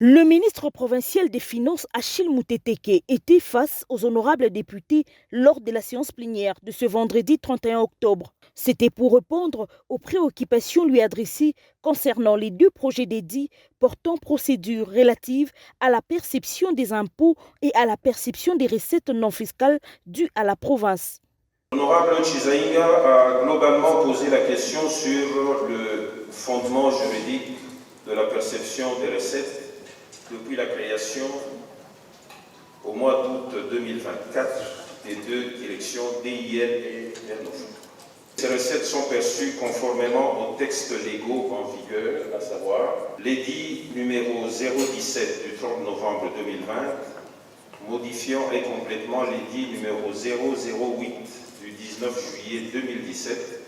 Le ministre provincial des Finances, Achille Mouteteke, était face aux honorables députés lors de la séance plénière de ce vendredi 31 octobre. C'était pour répondre aux préoccupations lui adressées concernant les deux projets d'édit portant procédure relative à la perception des impôts et à la perception des recettes non fiscales dues à la province. L'honorable Chizaïga a globalement posé la question sur le fondement juridique de la perception des recettes depuis la création au mois d'août 2024 des deux directions DIL et RNOF. Ces recettes sont perçues conformément aux textes légaux en vigueur, à savoir l'édit numéro 017 du 30 novembre 2020, modifiant et complètement l'édit numéro 008 du 19 juillet 2017,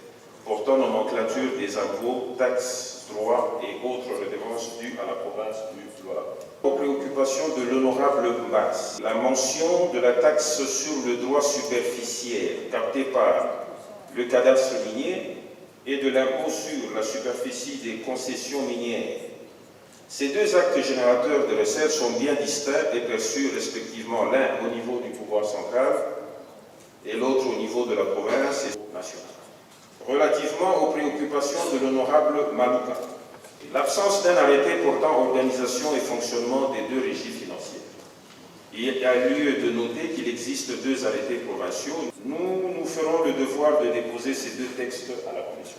portant nomenclature des impôts, taxes, droits et autres redevances dues à la province du Loire. Aux préoccupations de l'honorable Max, la mention de la taxe sur le droit superficiel capté par le cadastre minier et de l'impôt sur la superficie des concessions minières. Ces deux actes générateurs de recettes sont bien distincts et perçus respectivement l'un au niveau du pouvoir central et l'autre au niveau de la province et nationale. Relativement aux préoccupations de l'honorable Malouka, l'absence d'un arrêté portant organisation et fonctionnement des deux régies financières. Il y a lieu de noter qu'il existe deux arrêtés provinciaux. Nous ferons le devoir de déposer ces deux textes à la Commission.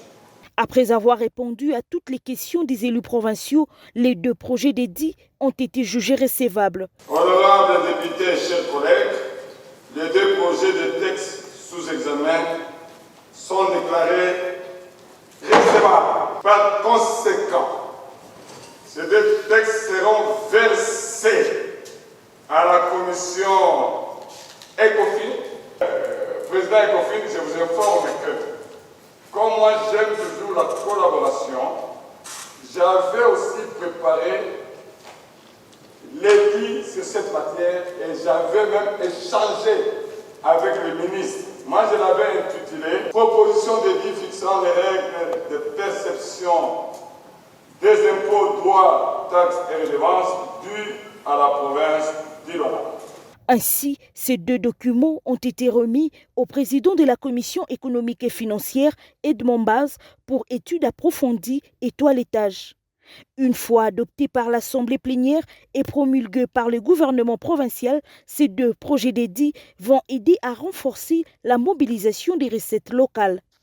Après avoir répondu à toutes les questions des élus provinciaux, les deux projets d'édit ont été jugés recevables. Honorables députés, chers collègues, les deux projets de texte sous examen sont déclarés recevables. Par conséquent, ces deux textes seront versés à la commission ECOFIN. Président ECOFIN, je vous informe que, comme moi j'aime toujours la collaboration, j'avais aussi préparé l'édit sur cette matière et j'avais même échangé avec le ministre. Moi je l'avais intitulé « Proposition d'édit fixant les règles de perception des impôts, droits, taxes et redevances dus à la province du Loire ». Ainsi, ces deux documents ont été remis au président de la Commission économique et financière, Edmond Baz, pour étude approfondie et toilettage. Une fois adoptés par l'Assemblée plénière et promulgués par le gouvernement provincial, ces deux projets d'édit vont aider à renforcer la mobilisation des recettes locales.